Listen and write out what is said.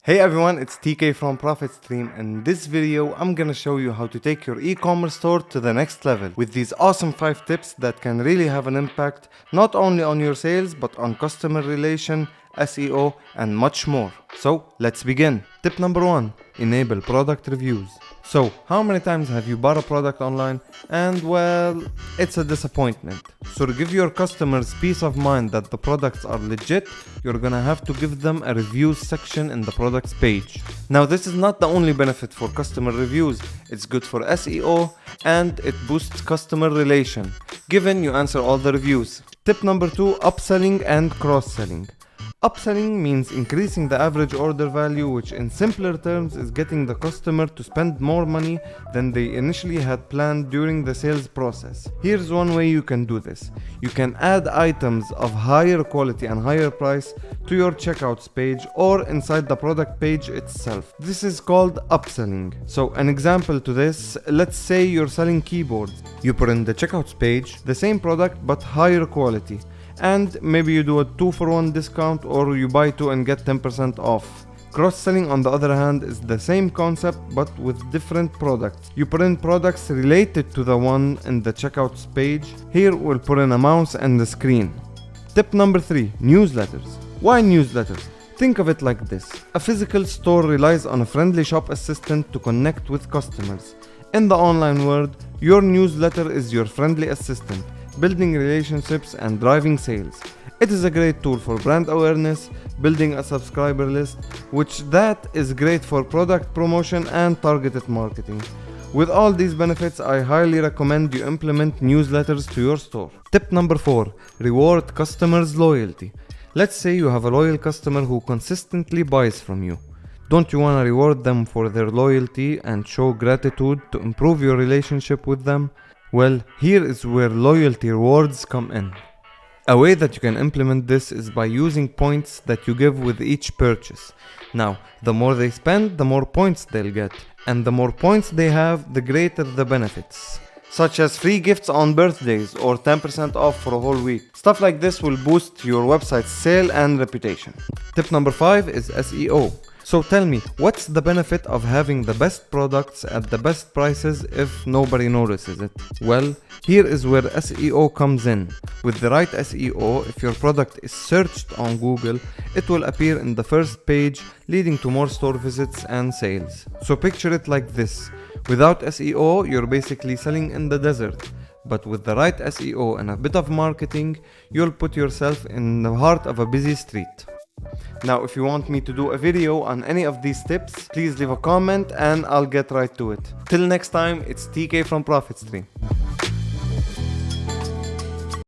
Hey everyone, it's TK from Profit Stream. In this video, I'm gonna show you how to take your e-commerce store to the next level with these awesome 5 tips that can really have an impact not only on your sales but on customer relation, SEO, and much more. So let's begin. Tip number 1, enable product reviews. So, how many times have you bought a product online and well, it's a disappointment? So to give your customers peace of mind that the products are legit, you're gonna have to give them a reviews section in the products page. Now this is not the only benefit for customer reviews, it's good for SEO and it boosts customer relation, given you answer all the reviews. Tip number 2, upselling and cross-selling. Upselling means increasing the average order value, which in simpler terms is getting the customer to spend more money than they initially had planned during the sales process. Here's one way you can do this. You can add items of higher quality and higher price to your checkouts page or inside the product page itself. This is called upselling. So an example to this, let's say you're selling keyboards. You put in the checkouts page the same product but higher quality. And maybe you do a 2-for-1 discount or you buy 2 and get 10% off. Cross-selling on the other hand is the same concept but with different products. You put in products related to the one in the checkouts page. Here we'll put in a mouse and the screen. Tip number 3, newsletters. Why newsletters? Think of it like this. A physical store relies on a friendly shop assistant to connect with customers. In the online world, your newsletter is your friendly assistant, building relationships and driving sales. It is a great tool for brand awareness, building a subscriber list, which that is great for product promotion and targeted marketing. With all these benefits, I highly recommend you implement newsletters to your store. Tip number 4, reward customers' loyalty. Let's say you have a loyal customer who consistently buys from you. Don't you want to reward them for their loyalty and show gratitude to improve your relationship with them? Well, here is where loyalty rewards come in. A way that you can implement this is by using points that you give with each purchase. Now, the more they spend, the more points they'll get. And the more points they have, the greater the benefits. Such as free gifts on birthdays or 10% off for a whole week. Stuff like this will boost your website's sale and reputation. Tip number 5 is SEO. So tell me, what's the benefit of having the best products at the best prices if nobody notices it? Well, here is where SEO comes in. With the right SEO, if your product is searched on Google, it will appear in the first page, leading to more store visits and sales. So picture it like this. Without SEO, you're basically selling in the desert. But with the right SEO and a bit of marketing, you'll put yourself in the heart of a busy street. Now, if you want me to do a video on any of these tips, please leave a comment and I'll get right to it. Till next time, it's TK from Profit Stream.